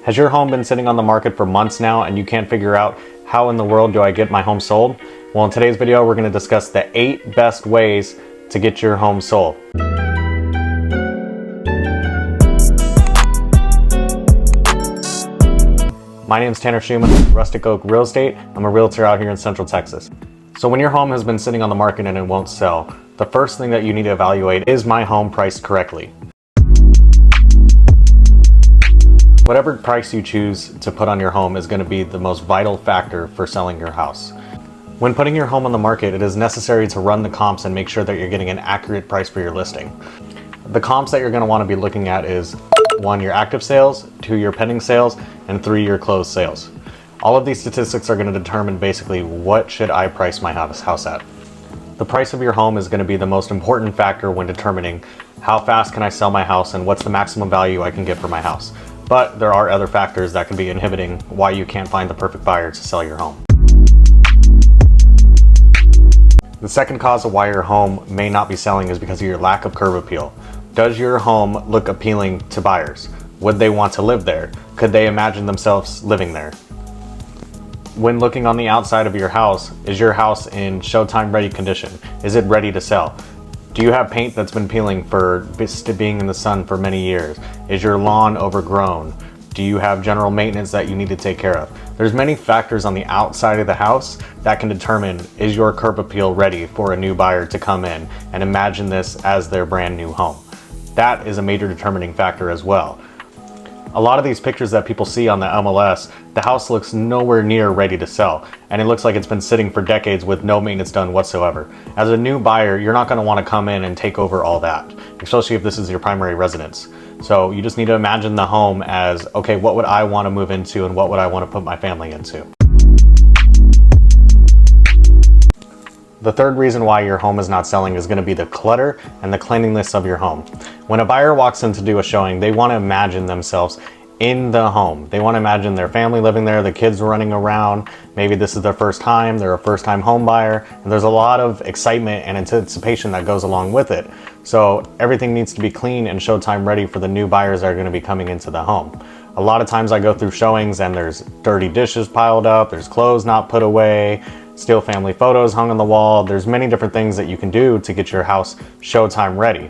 Has your home been sitting on the market for months now and you can't figure out how in the world do I get my home sold? Well, in today's video, we're going to discuss the 8 best ways to get your home sold. My name is Tanner Shuman with Rustic Real Estate. I'm a realtor out here in Central Texas. So when your home has been sitting on the market and it won't sell, the first thing that you need to evaluate is my home priced correctly? Whatever price you choose to put on your home is going to be the most vital factor for selling your house. When putting your home on the market, it is necessary to run the comps and make sure that you're getting an accurate price for your listing. The comps that you're going to want to be looking at is 1, your active sales, 2, your pending sales, and 3, your closed sales. All of these statistics are going to determine basically what should I price my house at. The price of your home is going to be the most important factor when determining how fast can I sell my house and what's the maximum value I can get for my house. But there are other factors that can be inhibiting why you can't find the perfect buyer to sell your home. The second cause of why your home may not be selling is because of your lack of curb appeal. Does your home look appealing to buyers? Would they want to live there? Could they imagine themselves living there? When looking on the outside of your house, is your house in showtime ready condition? Is it ready to sell? Do you have paint that's been peeling for being in the sun for many years? Is your lawn overgrown? Do you have general maintenance that you need to take care of? There's many factors on the outside of the house that can determine, is your curb appeal ready for a new buyer to come in and imagine this as their brand new home? That is a major determining factor as well. A lot of these pictures that people see on the MLS, the house looks nowhere near ready to sell, and it looks like it's been sitting for decades with no maintenance done whatsoever. As a new buyer, you're not going to want to come in and take over all that, especially if this is your primary residence. So you just need to imagine the home as, okay, what would I want to move into and what would I want to put my family into? The third reason why your home is not selling is going to be the clutter and the cleanliness of your home. When a buyer walks in to do a showing, they want to imagine themselves in the home. They want to imagine their family living there, the kids running around. Maybe this is their first time, they're a first-time home buyer, and there's a lot of excitement and anticipation that goes along with it. So everything needs to be clean and showtime ready for the new buyers that are going to be coming into the home. A lot of times I go through showings and there's dirty dishes piled up, there's clothes not put away, still family photos hung on the wall. There's many different things that you can do to get your house showtime ready.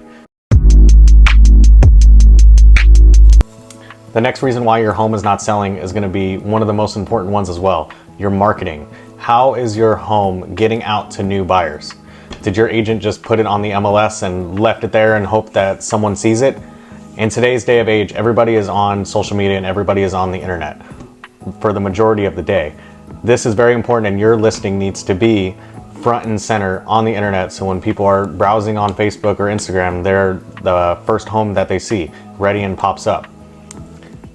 The next reason why your home is not selling is going to be one of the most important ones as well, your marketing. How is your home getting out to new buyers? Did your agent just put it on the MLS and left it there and hope that someone sees it? In today's day of age, everybody is on social media and everybody is on the internet for the majority of the day. This is very important, and your listing needs to be front and center on the internet, so when people are browsing on Facebook or Instagram, they're the first home that they see, ready and pops up.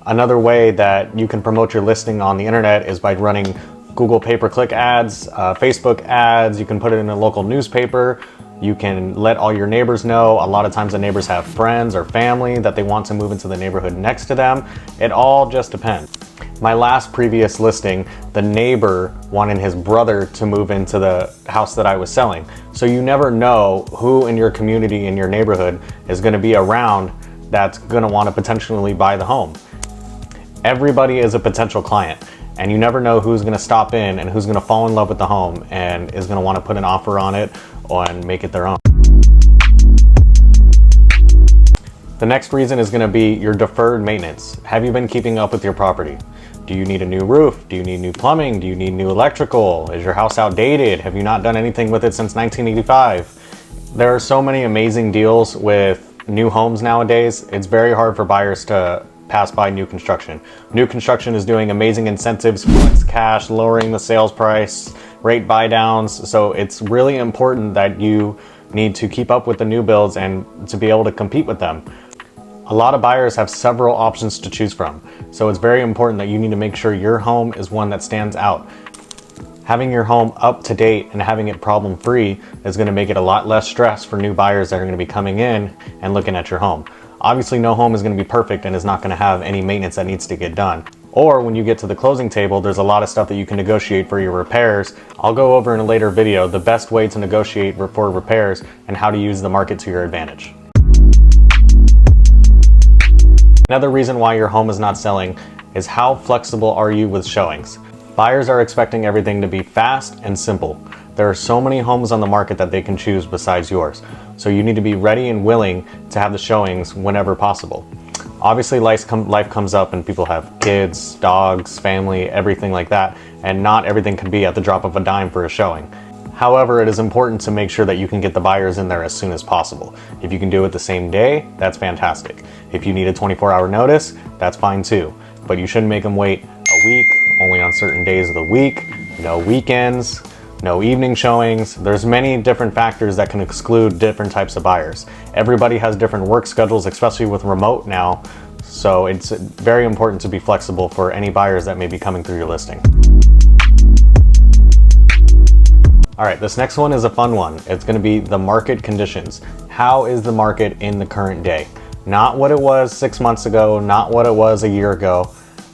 Another way that you can promote your listing on the internet is by running Google pay-per-click ads, Facebook ads. You can put it in a local newspaper. You can let all your neighbors know. A lot of times the neighbors have friends or family that they want to move into the neighborhood next to them. It all just depends. My last previous listing, the neighbor wanted his brother to move into the house that I was selling. So you never know who in your community, in your neighborhood, is going to be around that's going to want to potentially buy the home. Everybody is a potential client, and you never know who's going to stop in and who's going to fall in love with the home and is going to want to put an offer on it and make it their own. The next reason is going to be your deferred maintenance. Have you been keeping up with your property? Do you need a new roof? Do you need new plumbing? Do you need new electrical? Is your house outdated? Have you not done anything with it since 1985? There are so many amazing deals with new homes nowadays. It's very hard for buyers to pass by new construction. New construction is doing amazing incentives, flex cash, lowering the sales price, rate buy downs. So it's really important that you need to keep up with the new builds and to be able to compete with them. A lot of buyers have several options to choose from, so it's very important that you need to make sure your home is one that stands out. Having your home up to date and having it problem free is going to make it a lot less stress for new buyers that are going to be coming in and looking at your home. Obviously, no home is going to be perfect and is not going to have any maintenance that needs to get done. Or when you get to the closing table, there's a lot of stuff that you can negotiate for your repairs. I'll go over in a later video the best way to negotiate for repairs and how to use the market to your advantage. Another reason why your home is not selling is how flexible are you with showings? Buyers are expecting everything to be fast and simple. There are so many homes on the market that they can choose besides yours, so you need to be ready and willing to have the showings whenever possible. Obviously, life comes up and people have kids, dogs, family, everything like that, and not everything can be at the drop of a dime for a showing. However, it is important to make sure that you can get the buyers in there as soon as possible. If you can do it the same day, that's fantastic. If you need a 24-hour notice, that's fine too. But you shouldn't make them wait a week, only on certain days of the week, no weekends, no evening showings. There's many different factors that can exclude different types of buyers. Everybody has different work schedules, especially with remote now. So it's very important to be flexible for any buyers that may be coming through your listing. All right, this next one is a fun one. It's gonna be the market conditions. How is the market in the current day? Not what it was 6 months ago, not what it was a year ago.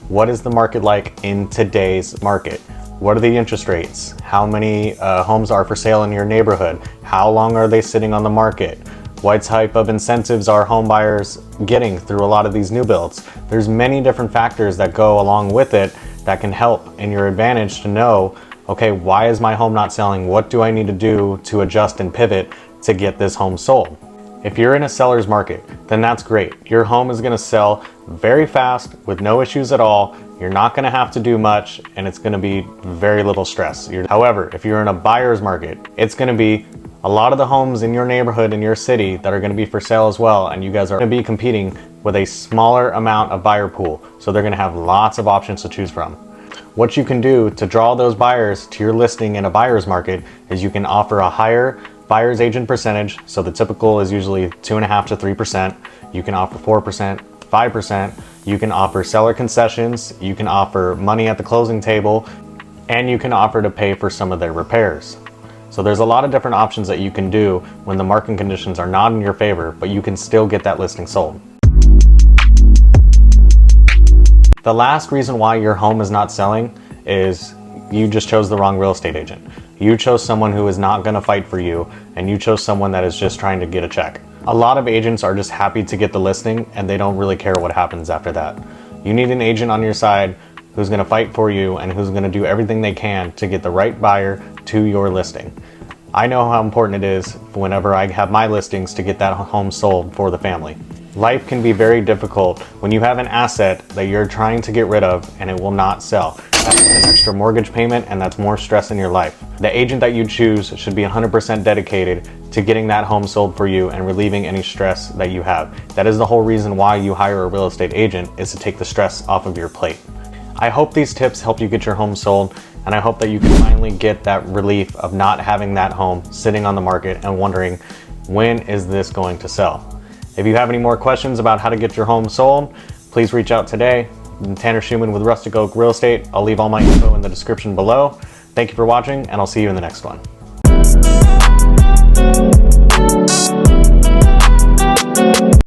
What is the market like in today's market? What are the interest rates? How many homes are for sale in your neighborhood? How long are they sitting on the market? What type of incentives are home buyers getting through a lot of these new builds? There's many different factors that go along with it that can help in your advantage to know, okay, why is my home not selling? What do I need to do to adjust and pivot to get this home sold? If you're in a seller's market, then that's great. Your home is gonna sell very fast with no issues at all. You're not gonna have to do much and it's gonna be very little stress. However, if you're in a buyer's market, it's gonna be a lot of the homes in your neighborhood, in your city, that are gonna be for sale as well, and you guys are gonna be competing with a smaller amount of buyer pool. So they're gonna have lots of options to choose from. What you can do to draw those buyers to your listing in a buyer's market is you can offer a higher buyer's agent percentage. So the typical is usually 2.5% to 3%. You can offer 4%, 5%. You can offer seller concessions. You can offer money at the closing table, and you can offer to pay for some of their repairs. So there's a lot of different options that you can do when the market conditions are not in your favor, but you can still get that listing sold. The last reason why your home is not selling is you just chose the wrong real estate agent. You chose someone who is not gonna fight for you, and you chose someone that is just trying to get a check. A lot of agents are just happy to get the listing and they don't really care what happens after that. You need an agent on your side who's gonna fight for you and who's gonna do everything they can to get the right buyer to your listing. I know how important it is whenever I have my listings to get that home sold for the family. Life can be very difficult when you have an asset that you're trying to get rid of and it will not sell. That's an extra mortgage payment and that's more stress in your life. The agent that you choose should be 100% dedicated to getting that home sold for you and relieving any stress that you have. That is the whole reason why you hire a real estate agent, is to take the stress off of your plate. I hope these tips help you get your home sold, and I hope that you can finally get that relief of not having that home sitting on the market and wondering, when is this going to sell? If you have any more questions about how to get your home sold, please reach out today. I'm Tanner Shuman with Rustic Real Estate. I'll leave all my info in the description below. Thank you for watching, and I'll see you in the next one.